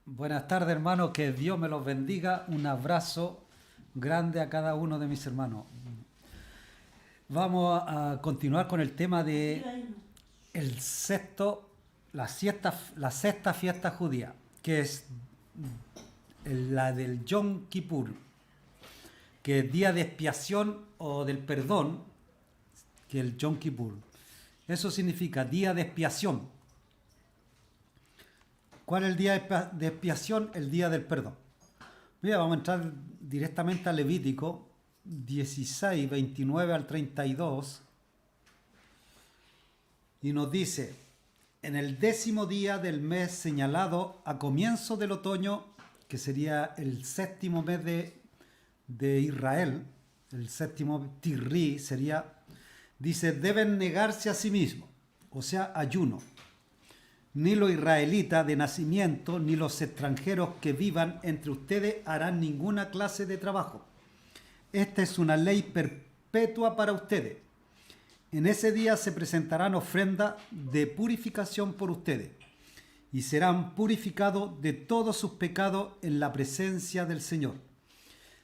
Buenas tardes, hermanos, que Dios me los bendiga. Un abrazo grande a cada uno de mis hermanos. Vamos a continuar con el tema de el sexto, la sexta fiesta judía, que es la del Yom Kippur, que es día de expiación o del perdón, que es el Yom Kippur. Eso significa día de expiación. ¿Cuál es el día de expiación? El día del perdón. Mira, vamos a entrar directamente a Levítico 16, 29 al 32. Y nos dice, en el 10º día del mes señalado a comienzo del otoño, que sería el séptimo mes de Israel, el séptimo Tirri sería, dice, deben negarse a sí mismos, o sea, ayuno. Ni los israelitas de nacimiento, ni los extranjeros que vivan entre ustedes harán ninguna clase de trabajo. Esta es una ley perpetua para ustedes. En ese día se presentarán ofrendas de purificación por ustedes y serán purificados de todos sus pecados en la presencia del Señor.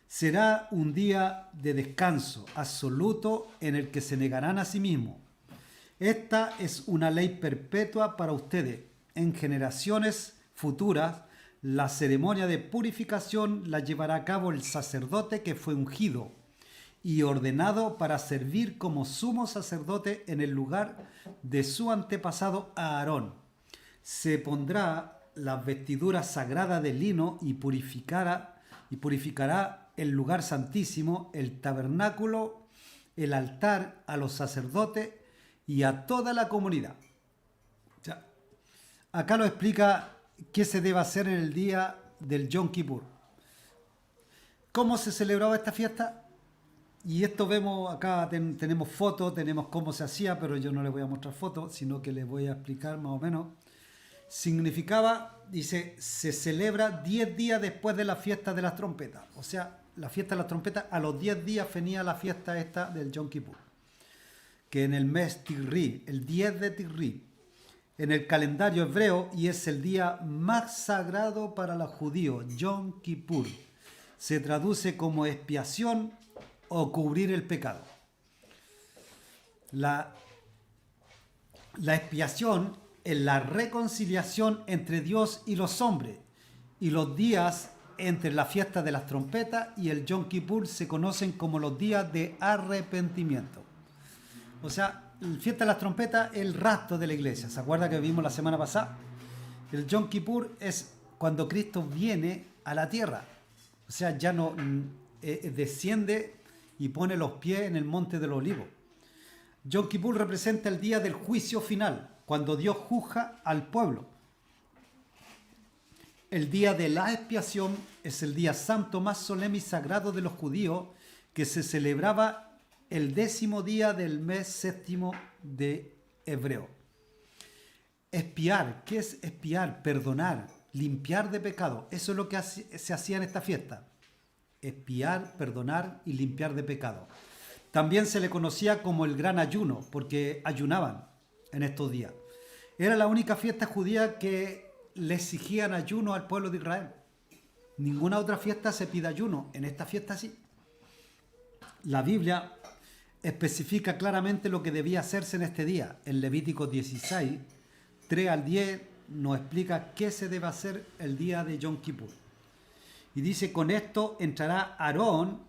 Será un día de descanso absoluto en el que se negarán a sí mismos. Esta es una ley perpetua para ustedes. En generaciones futuras, la ceremonia de purificación la llevará a cabo el sacerdote que fue ungido y ordenado para servir como sumo sacerdote en el lugar de su antepasado Aarón. Se pondrá las vestiduras sagradas de lino y purificará el lugar santísimo, el tabernáculo, el altar, a los sacerdotes y a toda la comunidad. O sea, acá lo explica qué se debe hacer en el día del Yom Kippur. ¿Cómo se celebraba esta fiesta? Y esto vemos acá, tenemos fotos, tenemos cómo se hacía, pero yo no les voy a mostrar fotos, sino que les voy a explicar más o menos. Significaba, dice, se celebra 10 días después de la fiesta de las trompetas. O sea, la fiesta de las trompetas, a los 10 días venía la fiesta esta del Yom Kippur, que en el mes Tirri, el 10 de Tirri, en el calendario hebreo, y es el día más sagrado para los judíos, Yom Kippur. Se traduce como expiación o cubrir el pecado. La expiación es la reconciliación entre Dios y los hombres, y los días entre la fiesta de las trompetas y el Yom Kippur se conocen como los días de arrepentimiento. O sea, la fiesta de las trompetas es el rapto de la iglesia. ¿Se acuerda que vimos la semana pasada? El Yom Kippur es cuando Cristo viene a la tierra. O sea, ya no desciende y pone los pies en el monte de los olivos. Yom Kippur representa el día del juicio final, cuando Dios juzga al pueblo. El día de la expiación es el día santo más solemne y sagrado de los judíos, que se celebraba el 10º día del mes séptimo de hebreo. Expiar, ¿qué es expiar? Perdonar, limpiar de pecado. Eso es lo que se hacía en esta fiesta. Expiar, perdonar y limpiar de pecado. También se le conocía como el gran ayuno, porque ayunaban en estos días. Era la única fiesta judía que le exigían ayuno al pueblo de Israel. Ninguna otra fiesta se pide ayuno, en esta fiesta sí. La Biblia especifica claramente lo que debía hacerse en este día. En Levítico 16, 3 al 10, nos explica qué se debe hacer el día de Yom Kippur. Y dice, con esto entrará Aarón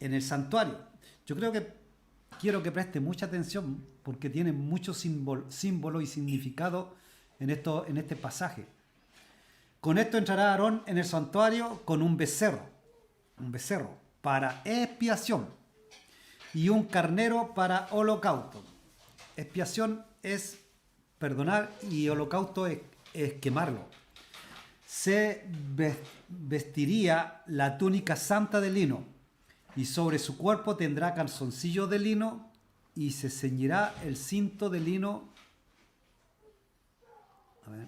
en el santuario. Yo quiero que preste mucha atención porque tiene mucho símbolo y significado en este pasaje. Con esto entrará Aarón en el santuario con un becerro para expiación y un carnero para holocausto. Expiación es perdonar y holocausto es quemarlo. Se vestiría la túnica santa de lino y sobre su cuerpo tendrá calzoncillos de lino y se ceñirá el cinto de lino. A ver.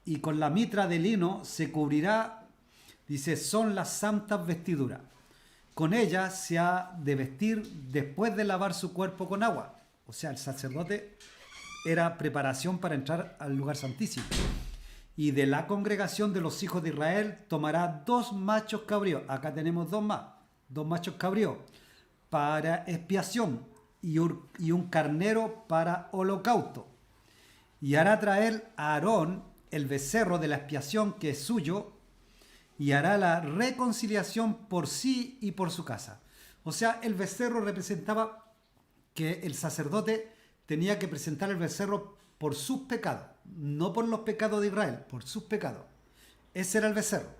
Y con la mitra de lino se cubrirá. Dice, son las santas vestiduras. Con ellas se ha de vestir después de lavar su cuerpo con agua. O sea, el sacerdote era preparación para entrar al lugar santísimo. Y de la congregación de los hijos de Israel tomará 2 machos cabríos. Acá tenemos 2 más. 2 machos cabríos para expiación y un carnero para holocausto. Y hará traer a Aarón el becerro de la expiación que es suyo y hará la reconciliación por sí y por su casa. O sea, el becerro representaba que el sacerdote tenía que presentar el becerro por sus pecados, no por los pecados de Israel, por sus pecados. Ese era el becerro.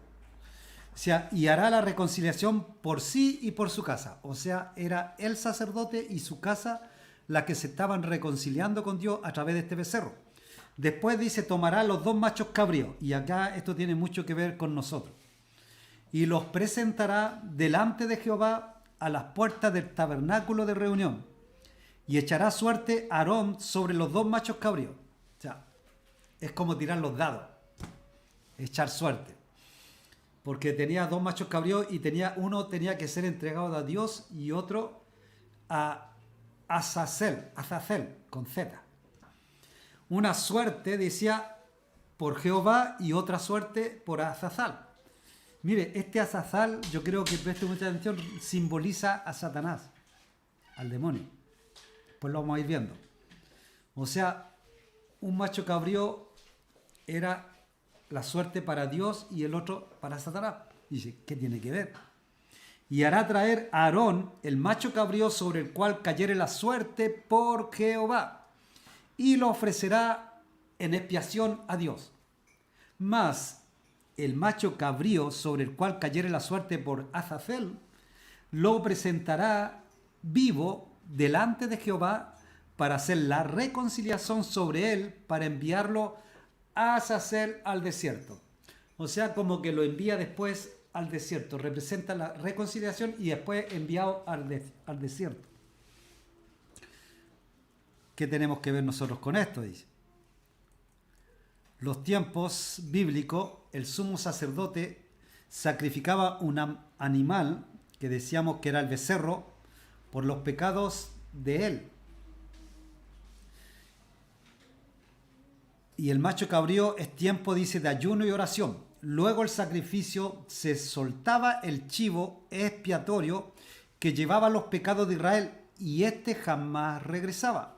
O sea, y hará la reconciliación por sí y por su casa. O sea, era el sacerdote y su casa la que se estaban reconciliando con Dios a través de este becerro. Después dice, tomará los 2 machos cabríos. Y acá esto tiene mucho que ver con nosotros. Y los presentará delante de Jehová a las puertas del tabernáculo de reunión. Y echará suerte Aarón sobre los 2 machos cabríos. O sea, es como tirar los dados. Echar suerte. Porque tenía 2 machos cabríos y uno tenía que ser entregado a Dios y otro a Azazel, con Z. Una suerte decía por Jehová y otra suerte por Azazal. Mire, este Azazal, yo creo que preste mucha atención, simboliza a Satanás, al demonio. Pues lo vamos a ir viendo. O sea, un macho cabrío era la suerte para Dios y el otro para Satanás. Dice, ¿qué tiene que ver? Y hará traer a Aarón el macho cabrío sobre el cual cayere la suerte por Jehová, y lo ofrecerá en expiación a Dios. Mas el macho cabrío sobre el cual cayere la suerte por Azazel, lo presentará vivo delante de Jehová para hacer la reconciliación sobre él, para enviarlo a Azazel al desierto. O sea, como que lo envía después al desierto. Representa la reconciliación y después enviado al desierto. ¿Qué tenemos que ver nosotros con esto? Dice. Los tiempos bíblicos, el sumo sacerdote sacrificaba un animal que decíamos que era el becerro por los pecados de él. Y el macho cabrío es tiempo, dice, de ayuno y oración. Luego el sacrificio se soltaba el chivo expiatorio que llevaba los pecados de Israel y este jamás regresaba.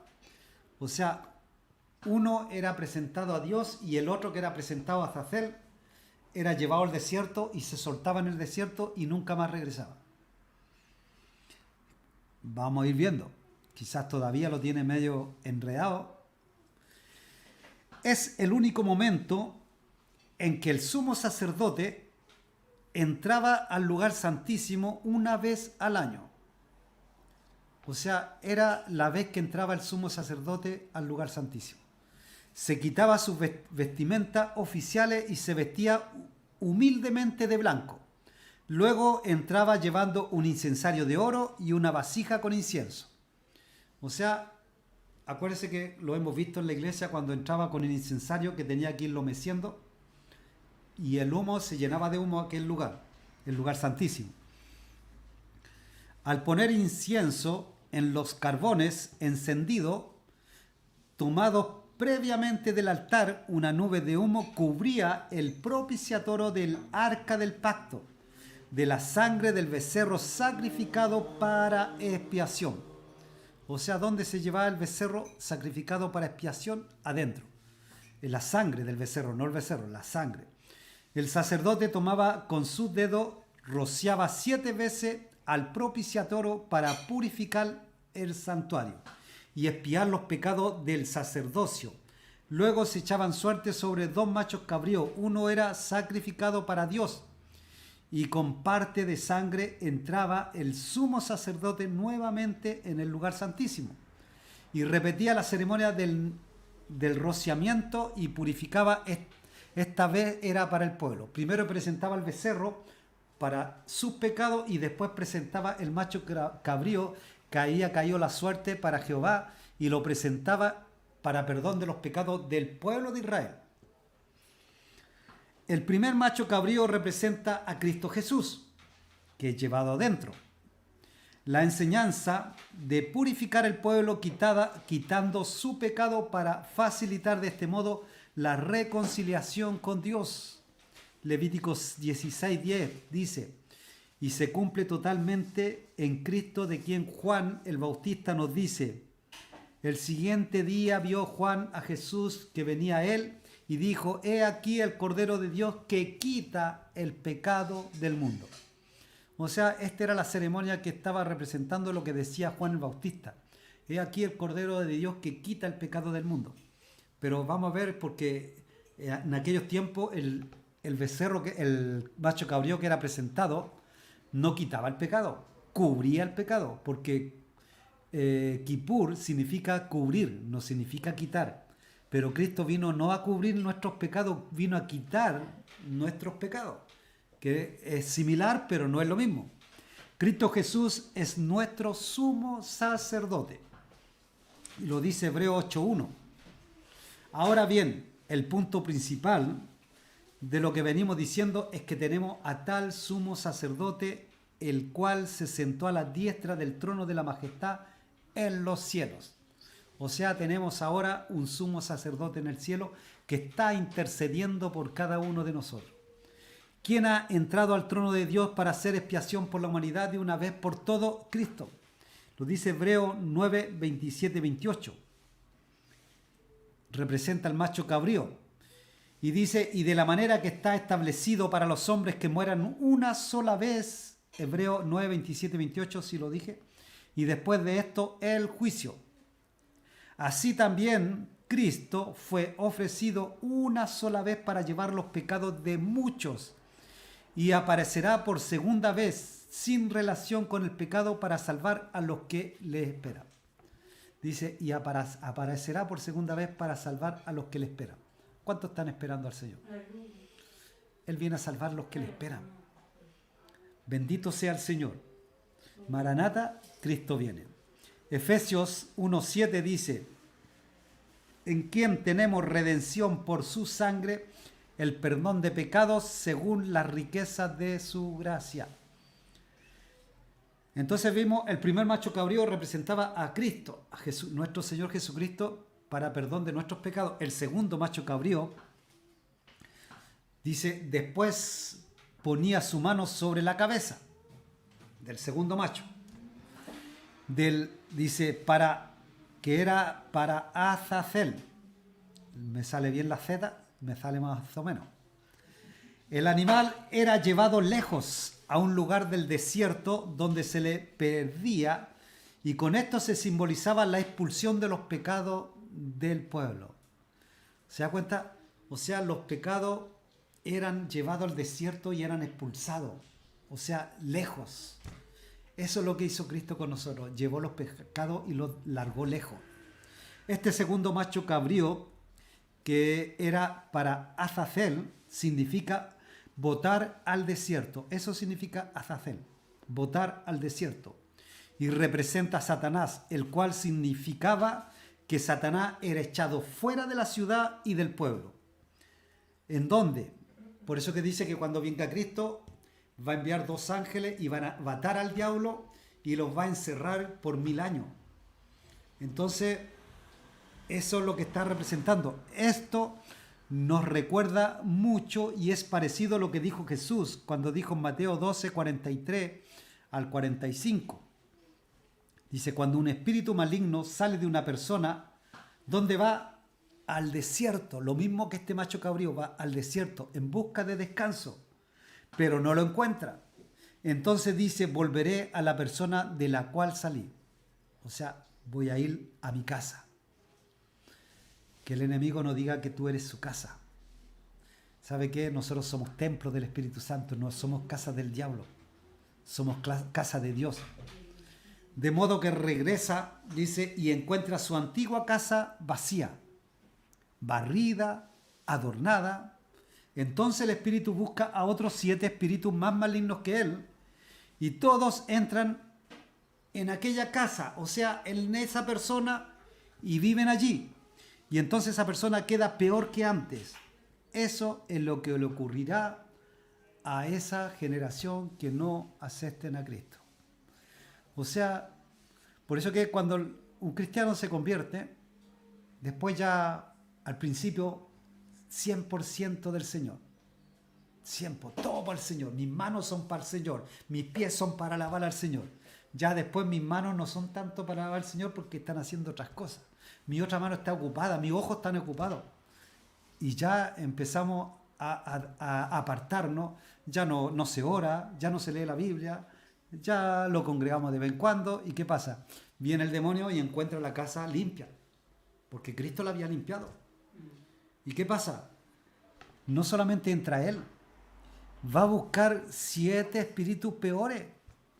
O sea, uno era presentado a Dios y el otro que era presentado a Azazel era llevado al desierto y se soltaba en el desierto y nunca más regresaba. Vamos a ir viendo. Quizás todavía lo tiene medio enredado. Es el único momento en que el sumo sacerdote entraba al lugar santísimo una vez al año. O sea, era la vez que entraba el sumo sacerdote al lugar santísimo. Se quitaba sus vestimentas oficiales y se vestía humildemente de blanco. Luego entraba llevando un incensario de oro y una vasija con incienso. O sea, acuérdense que lo hemos visto en la iglesia cuando entraba con el incensario que tenía que irlo meciendo y el humo se llenaba de humo aquel lugar, el lugar santísimo. Al poner incienso en los carbones encendidos, tomados previamente del altar, una nube de humo cubría el propiciatorio del arca del pacto, de la sangre del becerro sacrificado para expiación. O sea, ¿dónde se llevaba el becerro sacrificado para expiación? Adentro. En la sangre del becerro, no el becerro, la sangre. El sacerdote tomaba con sus dedos, rociaba 7 veces al propiciatorio para purificar el santuario y expiar los pecados del sacerdocio. Luego se echaban suerte sobre 2 machos cabríos. Uno era sacrificado para Dios y con parte de sangre entraba el sumo sacerdote nuevamente en el lugar santísimo y repetía la ceremonia del rociamiento y purificaba. Esta vez era para el pueblo. Primero presentaba el becerro para sus pecados y después presentaba el macho cabrío, cayó la suerte para Jehová y lo presentaba para perdón de los pecados del pueblo de Israel. El primer macho cabrío representa a Cristo Jesús, que es llevado adentro. la enseñanza de purificar el pueblo quitando su pecado para facilitar de este modo la reconciliación con Dios. Levíticos 16:10 dice: y se cumple totalmente en Cristo, de quien Juan el Bautista nos dice: el siguiente día vio Juan a Jesús que venía a él y dijo: he aquí el Cordero de Dios que quita el pecado del mundo. O sea, esta era la ceremonia que estaba representando lo que decía Juan el Bautista. He aquí el Cordero de Dios que quita el pecado del mundo. Pero vamos a ver, porque en aquellos tiempos el becerro, el macho cabrío que era presentado, no quitaba el pecado, cubría el pecado, porque Kippur significa cubrir, no significa quitar. Pero Cristo vino no a cubrir nuestros pecados, vino a quitar nuestros pecados, que es similar, pero no es lo mismo. Cristo Jesús es nuestro sumo sacerdote. Y lo dice Hebreos 8:1. Ahora bien, el punto principal de lo que venimos diciendo es que tenemos a tal sumo sacerdote, el cual se sentó a la diestra del trono de la majestad en los cielos. O sea, tenemos ahora un sumo sacerdote en el cielo que está intercediendo por cada uno de nosotros. ¿Quién ha entrado al trono de Dios para hacer expiación por la humanidad de una vez por todo? Cristo. Lo dice Hebreos 9, 27, 28. Representa al macho cabrío. Y dice: y de la manera que está establecido para los hombres que mueran una sola vez. Hebreos 9, 27, 28, si lo dije. Y después de esto, el juicio. Así también Cristo fue ofrecido una sola vez para llevar los pecados de muchos, y aparecerá por segunda vez sin relación con el pecado para salvar a los que le esperan. Dice: y aparecerá por segunda vez para salvar a los que le esperan. ¿Cuántos están esperando al Señor? Él viene a salvar a los que le esperan. Bendito sea el Señor. Maranata, Cristo viene. Efesios 1:7 dice: en quien tenemos redención por su sangre, el perdón de pecados según las riquezas de su gracia. Entonces vimos, el primer macho cabrío representaba a Cristo, a Jesús, nuestro Señor Jesucristo, para perdón de nuestros pecados. El segundo macho cabrío dice: después ponía su mano sobre la cabeza del segundo macho. Dice, que era para Azazel. Me sale bien la Z, me sale más o menos. El animal era llevado lejos a un lugar del desierto donde se le perdía, y con esto se simbolizaba la expulsión de los pecados del pueblo. ¿Se da cuenta? O sea, los pecados eran llevados al desierto y eran expulsados. O sea, lejos. Eso es lo que hizo Cristo con nosotros. Llevó los pecados y los largó lejos. Este segundo macho cabrío, que era para Azazel, significa botar al desierto. Eso significa Azazel, botar al desierto. Y representa a Satanás, el cual significaba que Satanás era echado fuera de la ciudad y del pueblo. ¿En dónde? Por eso que dice que cuando venga Cristo va a enviar 2 ángeles y van a matar al diablo y los va a encerrar por 1000 años. Entonces, eso es lo que está representando. Esto nos recuerda mucho y es parecido a lo que dijo Jesús cuando dijo en Mateo 12, 43 al 45. Dice: cuando un espíritu maligno sale de una persona, ¿dónde va? Al desierto. Lo mismo que este macho cabrío, va al desierto en busca de descanso, pero no lo encuentra. Entonces dice: volveré a la persona de la cual salí. O sea, voy a ir a mi casa. Que el enemigo no diga que tú eres su casa. ¿Sabe qué? Nosotros somos templos del Espíritu Santo, no somos casa del diablo. Somos casa de Dios. De modo que regresa, dice, y encuentra su antigua casa vacía, barrida, adornada. Entonces el espíritu busca a otros 7 espíritus más malignos que él, y todos entran en aquella casa, o sea, en esa persona, y viven allí. Y entonces esa persona queda peor que antes. Eso es lo que le ocurrirá a esa generación que no acepten a Cristo. O sea, por eso que cuando un cristiano se convierte, después ya al principio 100% del Señor. 100%, todo para el Señor. Mis manos son para el Señor. Mis pies son para alabar al Señor. Ya después mis manos no son tanto para alabar al Señor porque están haciendo otras cosas. Mi otra mano está ocupada, mis ojos están ocupados. Y ya empezamos a apartarnos. Ya no se ora, ya no se lee la Biblia, ya lo congregamos de vez en cuando. ¿Y qué pasa? Viene el demonio y encuentra la casa limpia, porque Cristo la había limpiado. ¿Y qué pasa? No solamente entra él, va a buscar 7 espíritus peores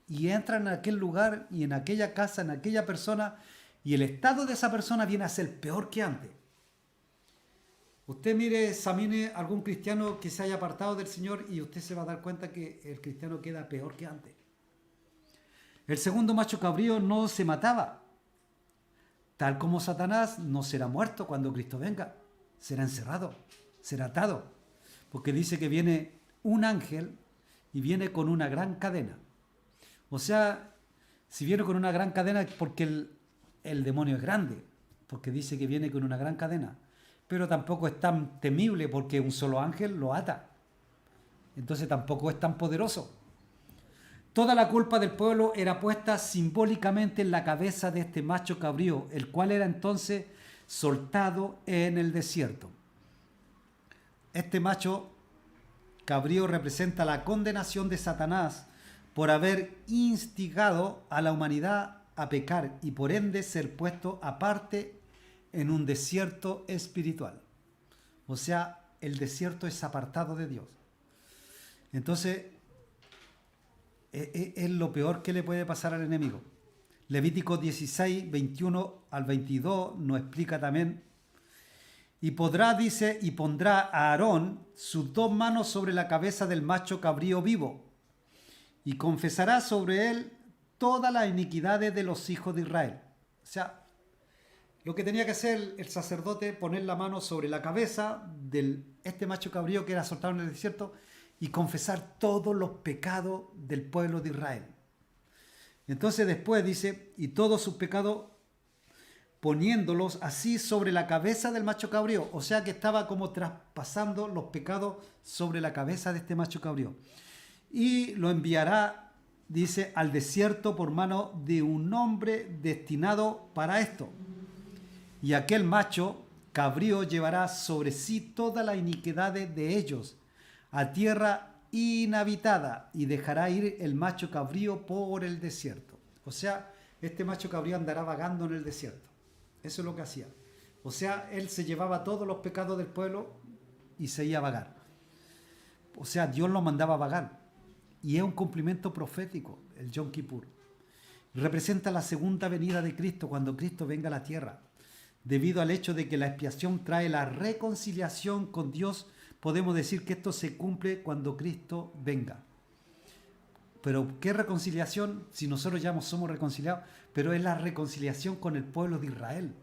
y entra en aquel lugar y en aquella casa, en aquella persona, y el estado de esa persona viene a ser peor que antes. Usted mire, examine algún cristiano que se haya apartado del Señor y usted se va a dar cuenta que el cristiano queda peor que antes. El segundo macho cabrío no se mataba. Tal como Satanás no será muerto cuando Cristo venga. Será encerrado, será atado. Porque dice que viene un ángel y viene con una gran cadena. O sea, si viene con una gran cadena es porque el demonio es grande. Porque dice que viene con una gran cadena. Pero tampoco es tan temible porque un solo ángel lo ata. Entonces tampoco es tan poderoso. Toda la culpa del pueblo era puesta simbólicamente en la cabeza de este macho cabrío, el cual era entonces soltado en el desierto. Este macho cabrío representa la condenación de Satanás por haber instigado a la humanidad a pecar y por ende ser puesto aparte en un desierto espiritual. O sea, el desierto es apartado de Dios. Entonces, es lo peor que le puede pasar al enemigo. Levítico 16, 21 al 22 nos explica también. Y podrá, dice, y pondrá a Aarón sus 2 manos sobre la cabeza del macho cabrío vivo, y confesará sobre él todas las iniquidades de los hijos de Israel. O sea, lo que tenía que hacer el sacerdote, poner la mano sobre la cabeza de este macho cabrío que era soltado en el desierto y confesar todos los pecados del pueblo de Israel. Entonces después dice, y todos sus pecados poniéndolos así sobre la cabeza del macho cabrío. O sea que estaba como traspasando los pecados sobre la cabeza de este macho cabrío. Y lo enviará, dice, al desierto por mano de un hombre destinado para esto. Y aquel macho cabrío llevará sobre sí toda la iniquidad de ellos a tierra inhabitada y dejará ir el macho cabrío por el desierto. O sea, este macho cabrío andará vagando en el desierto. Eso es lo que hacía. O sea, él se llevaba todos los pecados del pueblo y se iba a vagar. O sea, Dios lo mandaba a vagar. Y es un cumplimiento profético, el Yom Kippur. Representa la segunda venida de Cristo cuando Cristo venga a la tierra. Debido al hecho de que la expiación trae la reconciliación con Dios, podemos decir que esto se cumple cuando Cristo venga. Pero ¿qué reconciliación? Si nosotros ya somos reconciliados, pero es la reconciliación con el pueblo de Israel.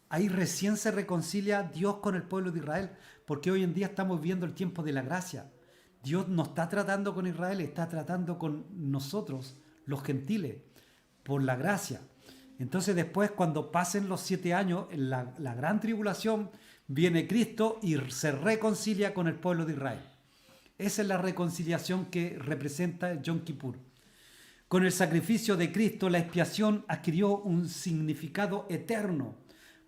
Ahí recién se reconcilia Dios con el pueblo de Israel, porque hoy en día estamos viviendo el tiempo de la gracia. Dios no está tratando con Israel, está tratando con nosotros, los gentiles, por la gracia. Entonces después, cuando pasen los 7 años, en la gran tribulación, viene Cristo y se reconcilia con el pueblo de Israel. Esa es la reconciliación que representa el Yom Kippur. Con el sacrificio de Cristo, la expiación adquirió un significado eterno,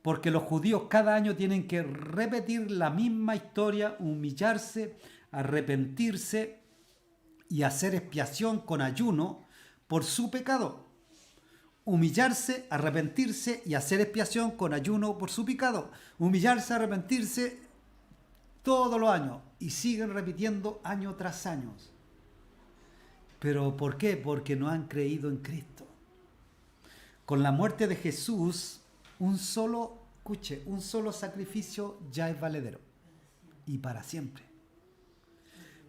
porque los judíos cada año tienen que repetir la misma historia, humillarse, arrepentirse y hacer expiación con ayuno por su pecado. Humillarse, arrepentirse y hacer expiación con ayuno por su pecado. Humillarse, arrepentirse todos los años y siguen repitiendo año tras año. ¿Pero por qué? Porque no han creído en Cristo. Con la muerte de Jesús, un solo sacrificio ya es valedero. Y para siempre.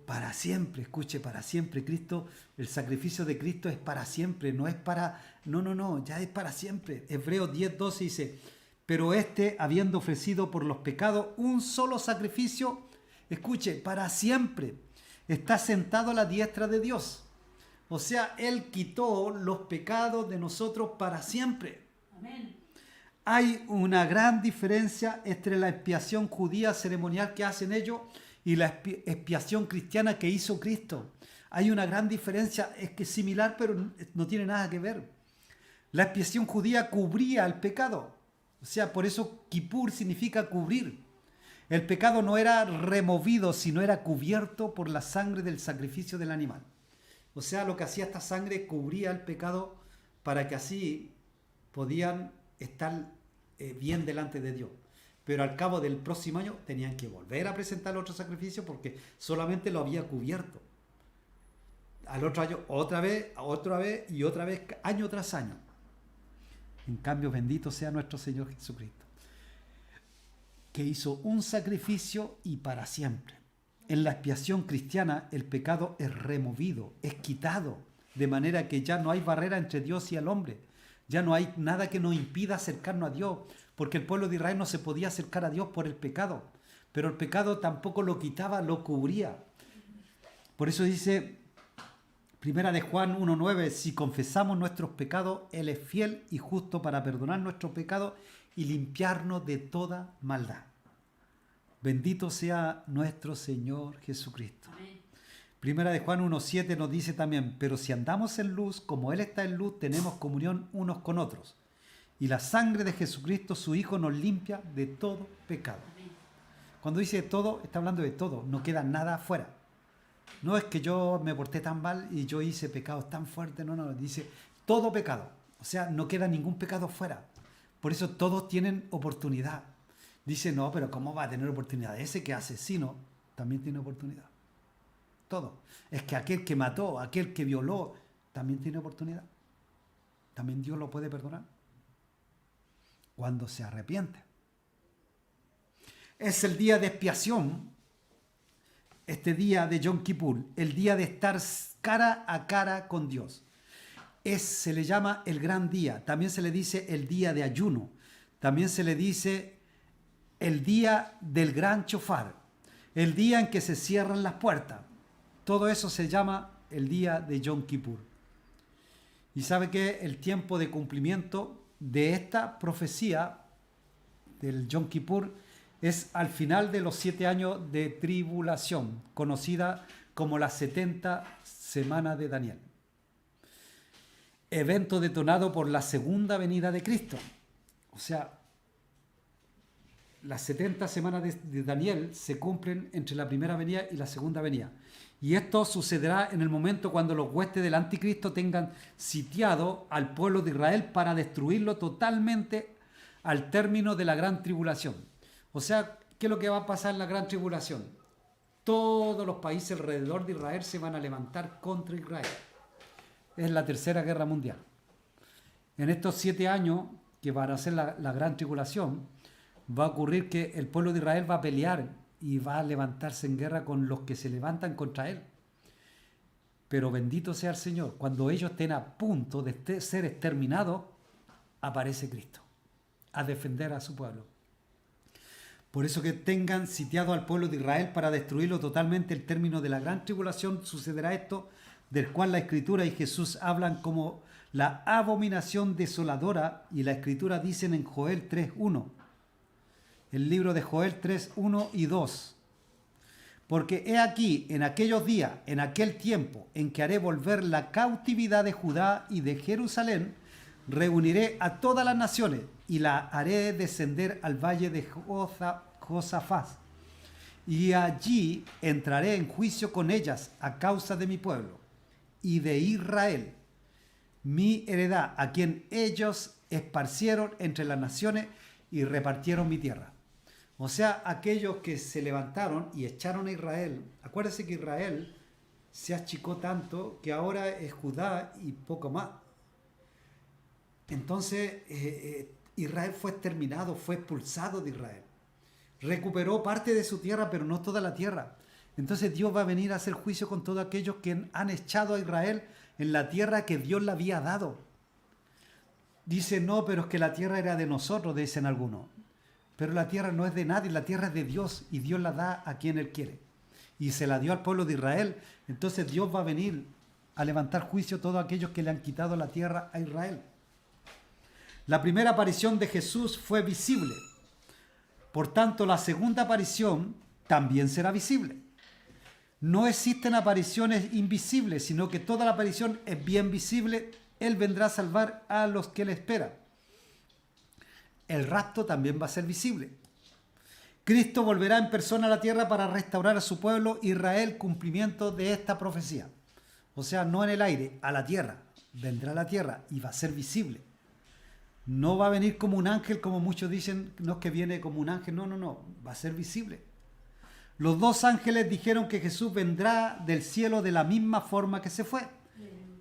Para siempre, escuche, para siempre. Cristo, el sacrificio de Cristo es para siempre, no es para... No, ya es para siempre. Hebreos 10:12 dice, pero habiendo ofrecido por los pecados un solo sacrificio, escuche, para siempre, está sentado a la diestra de Dios. O sea, Él quitó los pecados de nosotros para siempre. Amén. Hay una gran diferencia entre la expiación judía ceremonial que hacen ellos y la expiación cristiana que hizo Cristo. Hay una gran diferencia, es que es similar, pero no tiene nada que ver. La expiación judía cubría el pecado. O sea, por eso Kippur significa cubrir. El pecado no era removido, sino era cubierto por la sangre del sacrificio del animal. O sea, lo que hacía esta sangre cubría el pecado para que así podían estar bien delante de Dios. Pero al cabo del próximo año tenían que volver a presentar otro sacrificio porque solamente lo había cubierto. Al otro año, otra vez y otra vez, año tras año. En cambio, bendito sea nuestro Señor Jesucristo, que hizo un sacrificio y para siempre. En la expiación cristiana, el pecado es removido, es quitado, de manera que ya no hay barrera entre Dios y el hombre. Ya no hay nada que nos impida acercarnos a Dios, porque el pueblo de Israel no se podía acercar a Dios por el pecado, pero el pecado tampoco lo quitaba, lo cubría. Por eso dice Primera de Juan 1:9, si confesamos nuestros pecados, Él es fiel y justo para perdonar nuestros pecados y limpiarnos de toda maldad. Bendito sea nuestro Señor Jesucristo. Amén. Primera de Juan 1:7 nos dice también, pero si andamos en luz, como Él está en luz, tenemos comunión unos con otros. Y la sangre de Jesucristo, su Hijo, nos limpia de todo pecado. Amén. Cuando dice todo, está hablando de todo, no queda nada afuera. No es que yo me porté tan mal y yo hice pecados tan fuertes, no, dice todo pecado. O sea, no queda ningún pecado fuera. Por eso todos tienen oportunidad. Dice, no, pero ¿cómo va a tener oportunidad? Ese que asesino también tiene oportunidad. Todo. Es que aquel que mató, aquel que violó, también tiene oportunidad. También Dios lo puede perdonar. Cuando se arrepiente. Es el día de expiación. Este día de Yom Kippur, el día de estar cara a cara con Dios. Se le llama el gran día. También se le dice el día de ayuno. También se le dice el día del gran chofar. El día en que se cierran las puertas. Todo eso se llama el día de Yom Kippur. Y sabe que el tiempo de cumplimiento de esta profecía del Yom Kippur es al final de los 7 años de tribulación, conocida como las 70 semanas de Daniel. Evento detonado por la segunda venida de Cristo. O sea, las 70 semanas de Daniel se cumplen entre la primera venida y la segunda venida. Y esto sucederá en el momento cuando los huestes del anticristo tengan sitiado al pueblo de Israel para destruirlo totalmente al término de la gran tribulación. O sea, ¿qué es lo que va a pasar en la gran tribulación? Todos los países alrededor de Israel se van a levantar contra Israel. Es la tercera guerra mundial. En estos 7 años que van a ser la gran tribulación, va a ocurrir que el pueblo de Israel va a pelear y va a levantarse en guerra con los que se levantan contra él. Pero bendito sea el Señor, cuando ellos estén a punto de ser exterminados, aparece Cristo a defender a su pueblo. Por eso que tengan sitiado al pueblo de Israel para destruirlo totalmente el término de la gran tribulación, sucederá esto, del cual la Escritura y Jesús hablan como la abominación desoladora, y la Escritura dicen en Joel 3:1. El libro de Joel 3:1 y 2. Porque he aquí, en aquellos días, en aquel tiempo, en que haré volver la cautividad de Judá y de Jerusalén, reuniré a todas las naciones y la haré descender al valle de Josafat. Y allí entraré en juicio con ellas a causa de mi pueblo y de Israel, mi heredad, a quien ellos esparcieron entre las naciones y repartieron mi tierra. O sea, aquellos que se levantaron y echaron a Israel. Acuérdense que Israel se achicó tanto que ahora es Judá y poco más. Entonces Israel fue exterminado, fue expulsado de Israel. Recuperó parte de su tierra, pero no toda la tierra. Entonces Dios va a venir a hacer juicio con todos aquellos que han echado a Israel en la tierra que Dios le había dado. Dice, no, pero es que la tierra era de nosotros, dicen algunos. Pero la tierra no es de nadie, la tierra es de Dios y Dios la da a quien Él quiere. Y se la dio al pueblo de Israel. Entonces Dios va a venir a levantar juicio a todos aquellos que le han quitado la tierra a Israel. La primera aparición de Jesús fue visible. Por tanto, la segunda aparición también será visible. No existen apariciones invisibles, sino que toda la aparición es bien visible. Él vendrá a salvar a los que le esperan. El rapto también va a ser visible. Cristo volverá en persona a la tierra para restaurar a su pueblo Israel, cumplimiento de esta profecía. O sea, no en el aire, a la tierra. Vendrá a la tierra y va a ser visible. No va a venir como un ángel, como muchos dicen, no es que viene como un ángel, no, va a ser visible. Los dos ángeles dijeron que Jesús vendrá del cielo de la misma forma que se fue.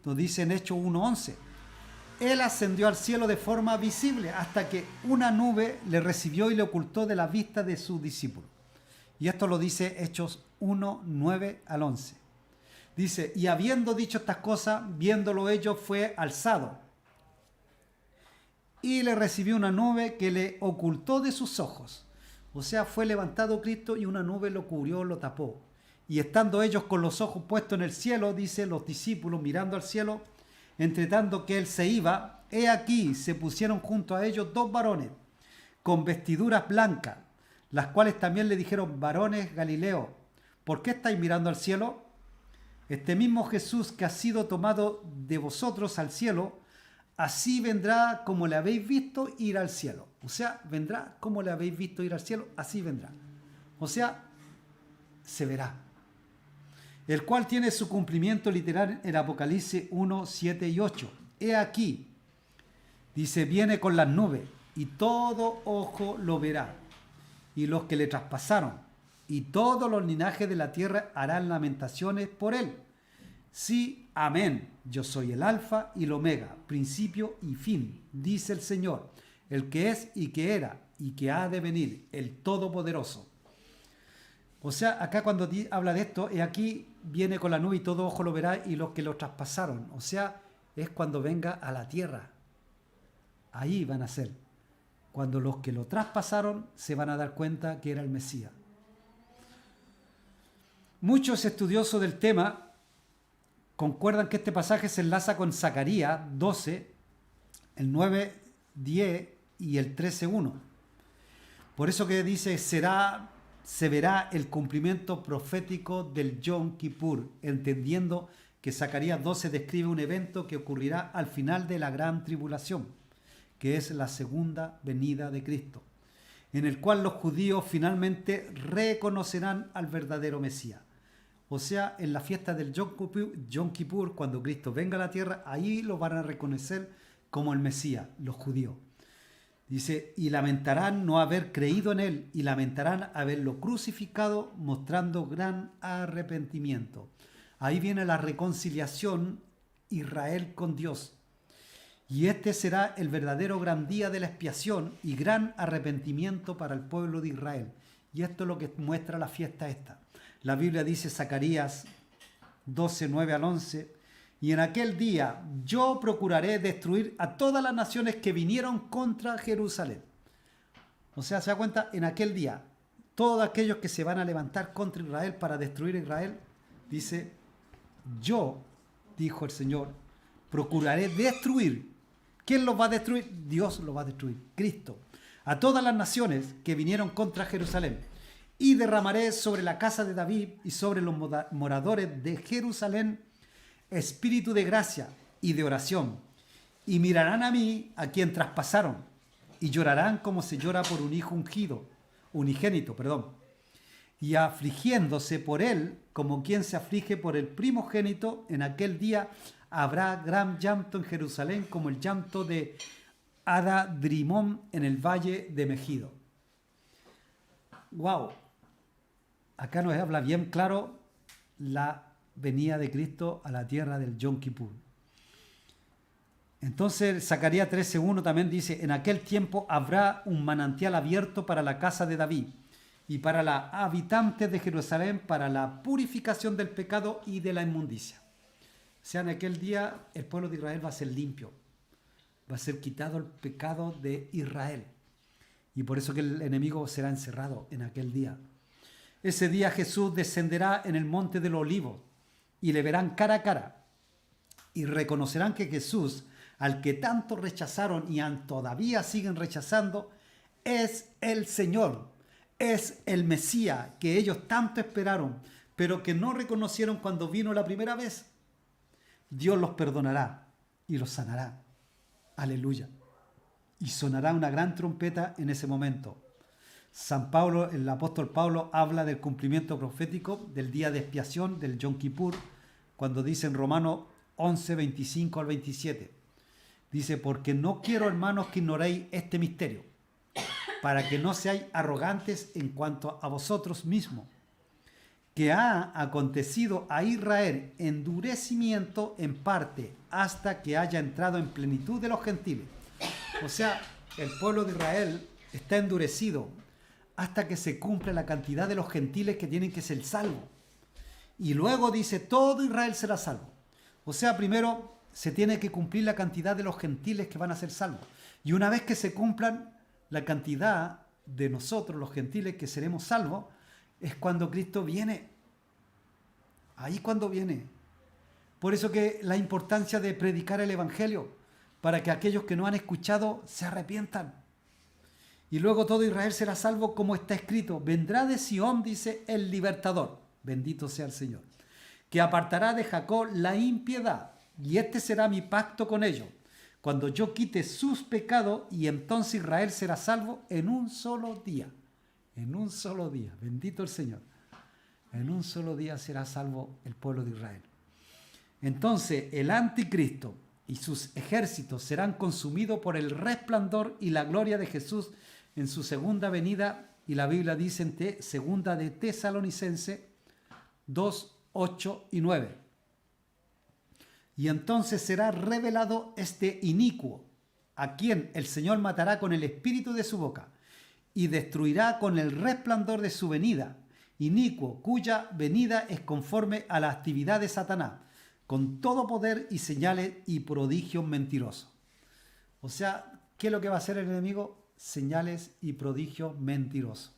Nos dice en Hechos 1:11. Él ascendió al cielo de forma visible hasta que una nube le recibió y le ocultó de la vista de sus discípulos. Y esto lo dice Hechos 1:9 al 11. Dice, y habiendo dicho estas cosas, viéndolo ellos, fue alzado. Y le recibió una nube que le ocultó de sus ojos. O sea, fue levantado Cristo y una nube lo cubrió, lo tapó. Y estando ellos con los ojos puestos en el cielo, dice, los discípulos mirando al cielo, entre tanto que él se iba, he aquí se pusieron junto a ellos dos varones con vestiduras blancas, las cuales también le dijeron, varones Galileo, ¿por qué estáis mirando al cielo? Este mismo Jesús que ha sido tomado de vosotros al cielo, así vendrá como le habéis visto ir al cielo. O sea, vendrá como le habéis visto ir al cielo, así vendrá. O sea, se verá. El cual tiene su cumplimiento literal en Apocalipsis 1, 7 y 8. He aquí, dice, viene con las nubes, y todo ojo lo verá, y los que le traspasaron, y todos los linajes de la tierra harán lamentaciones por él. Sí, amén. Yo soy el alfa y el omega, principio y fin, dice el Señor, el que es y que era y que ha de venir, el Todopoderoso. O sea, acá cuando habla de esto, aquí viene con la nube y todo ojo lo verá y los que lo traspasaron. O sea, es cuando venga a la tierra. Ahí van a ser. Cuando los que lo traspasaron se van a dar cuenta que era el Mesías. Muchos estudiosos del tema concuerdan que este pasaje se enlaza con Zacarías 12, el 9, 10 y el 13:1. Por eso que dice, se verá el cumplimiento profético del Yom Kippur, entendiendo que Zacarías 12 describe un evento que ocurrirá al final de la gran tribulación, que es la segunda venida de Cristo, en el cual los judíos finalmente reconocerán al verdadero Mesías. O sea, en la fiesta del Yom Kippur, cuando Cristo venga a la tierra, ahí lo van a reconocer como el Mesías, los judíos. Dice, y lamentarán no haber creído en él, y lamentarán haberlo crucificado, mostrando gran arrepentimiento. Ahí viene la reconciliación Israel con Dios. Y este será el verdadero gran día de la expiación y gran arrepentimiento para el pueblo de Israel. Y esto es lo que muestra la fiesta esta. La Biblia dice, Zacarías 12, 9 al 11, y en aquel día yo procuraré destruir a todas las naciones que vinieron contra Jerusalén. O sea, se da cuenta, en aquel día, todos aquellos que se van a levantar contra Israel para destruir a Israel, dice, yo, dijo el Señor, procuraré destruir. ¿Quién los va a destruir? Dios los va a destruir, Cristo. A todas las naciones que vinieron contra Jerusalén. Y derramaré sobre la casa de David y sobre los moradores de Jerusalén espíritu de gracia y de oración. Y mirarán a mí, a quien traspasaron, y llorarán como se llora por un hijo unigénito. Y afligiéndose por él, como quien se aflige por el primogénito, en aquel día habrá gran llanto en Jerusalén, como el llanto de Adadrimón en el valle de Megido. ¡Wow! Acá nos habla bien claro la venida de Cristo a la tierra del Yom Kippur. Entonces, Zacarías 13:1 también dice, en aquel tiempo habrá un manantial abierto para la casa de David y para los habitantes de Jerusalén, para la purificación del pecado y de la inmundicia. O sea, en aquel día el pueblo de Israel va a ser limpio, va a ser quitado el pecado de Israel. Y por eso que el enemigo será encerrado en aquel día. Ese día Jesús descenderá en el monte de los olivos y le verán cara a cara. y reconocerán que Jesús, al que tanto rechazaron y todavía siguen rechazando, es el Señor, es el Mesías que ellos tanto esperaron, pero que no reconocieron cuando vino la primera vez. Dios los perdonará y los sanará. Aleluya. Y sonará una gran trompeta en ese momento. San Pablo, el apóstol Pablo, habla del cumplimiento profético del día de expiación, del Yom Kippur, cuando dice en Romanos 11, 25 al 27. Dice, porque no quiero, hermanos, que ignoréis este misterio, para que no seáis arrogantes en cuanto a vosotros mismos, que ha acontecido a Israel endurecimiento en parte hasta que haya entrado en plenitud de los gentiles. O sea, el pueblo de Israel está endurecido hasta que se cumple la cantidad de los gentiles que tienen que ser salvos. Y luego dice, todo Israel será salvo. O sea, primero se tiene que cumplir la cantidad de los gentiles que van a ser salvos. Y una vez que se cumplan la cantidad de nosotros, los gentiles, que seremos salvos, es cuando Cristo viene. Ahí cuando viene. Por eso que la importancia de predicar el Evangelio, para que aquellos que no han escuchado se arrepientan. Y luego todo Israel será salvo, como está escrito. Vendrá de Sión, dice, el libertador. Bendito sea el Señor. Que apartará de Jacob la impiedad. Y este será mi pacto con ellos, cuando yo quite sus pecados, y entonces Israel será salvo en un solo día. En un solo día. Bendito el Señor. En un solo día será salvo el pueblo de Israel. Entonces el anticristo y sus ejércitos serán consumidos por el resplandor y la gloria de Jesús en su segunda venida. Y la Biblia dice en segunda de Tesalonicenses 2, 8 y 9. Y entonces será revelado este inicuo, a quien el Señor matará con el espíritu de su boca y destruirá con el resplandor de su venida. Inicuo, cuya venida es conforme a la actividad de Satanás, con todo poder y señales y prodigios mentirosos. O sea, ¿qué es lo que va a hacer el enemigo? Señales y prodigios mentirosos.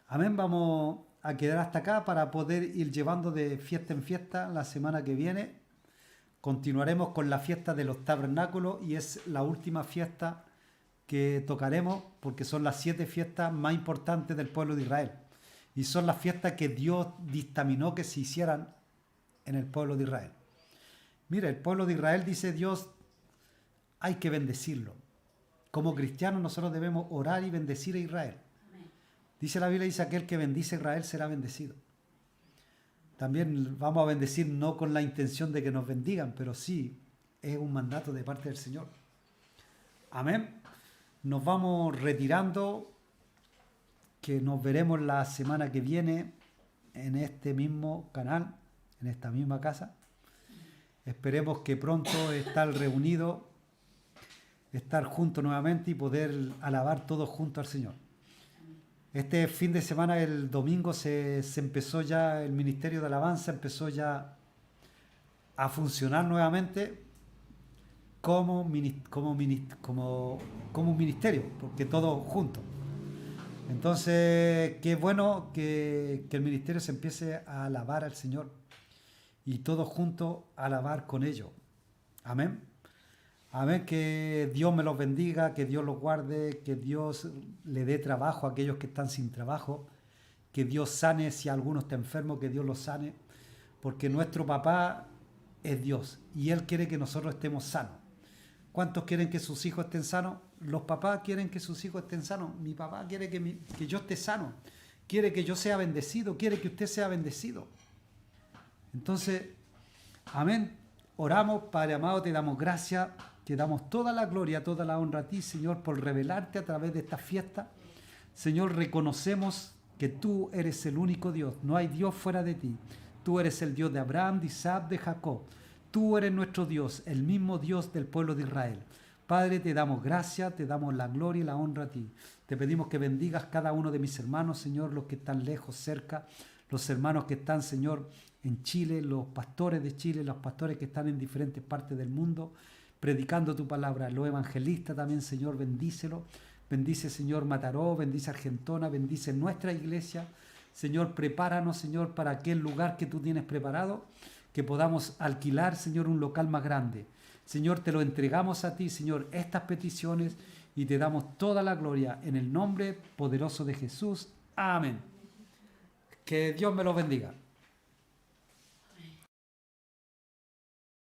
Amén. Vamos a quedar hasta acá para poder ir llevando de fiesta en fiesta la semana que viene. Continuaremos con la fiesta de los tabernáculos y es la última fiesta que tocaremos porque son las 7 fiestas más importantes del pueblo de Israel. Y son las fiestas que Dios dictaminó que se hicieran en el pueblo de Israel. Mira, el pueblo de Israel, dice Dios, hay que bendecirlo. Como cristianos nosotros debemos orar y bendecir a Israel. Dice la Biblia, dice aquel que bendice a Israel será bendecido. También vamos a bendecir no con la intención de que nos bendigan, pero sí es un mandato de parte del Señor. Amén. Nos vamos retirando, que nos veremos la semana que viene en este mismo canal, en esta misma casa. Esperemos que pronto estar reunidos, estar juntos nuevamente y poder alabar todos juntos al Señor. Este fin de semana, el domingo, se empezó ya el ministerio de alabanza, empezó ya a funcionar nuevamente como un ministerio, porque todos juntos. Entonces, qué bueno que el ministerio se empiece a alabar al Señor y todos juntos a alabar con ellos. Amén. Amén, que Dios me los bendiga, que Dios los guarde, que Dios le dé trabajo a aquellos que están sin trabajo, que Dios sane si alguno está enfermo, que Dios los sane, porque nuestro papá es Dios y Él quiere que nosotros estemos sanos. ¿Cuántos quieren que sus hijos estén sanos? Los papás quieren que sus hijos estén sanos. Mi papá quiere que yo esté sano, quiere que yo sea bendecido, quiere que usted sea bendecido. Entonces, amén, oramos, Padre amado, te damos gracias. Te damos toda la gloria, toda la honra a ti, Señor, por revelarte a través de esta fiesta. Señor, reconocemos que tú eres el único Dios. No hay Dios fuera de ti. Tú eres el Dios de Abraham, de Isaac, de Jacob. Tú eres nuestro Dios, el mismo Dios del pueblo de Israel. Padre, te damos gracias, te damos la gloria y la honra a ti. Te pedimos que bendigas cada uno de mis hermanos, Señor, los que están lejos, cerca, los hermanos que están, Señor, en Chile, los pastores de Chile, los pastores que están en diferentes partes del mundo, predicando tu palabra, los evangelistas también, Señor, bendícelo. Bendice, Señor, Mataró, bendice Argentona, bendice nuestra iglesia. Señor, prepáranos, Señor, para aquel lugar que tú tienes preparado. que podamos alquilar, Señor, un local más grande. Señor, te lo entregamos a ti, Señor, estas peticiones y te damos toda la gloria en el nombre poderoso de Jesús. Amén. Que Dios me los bendiga.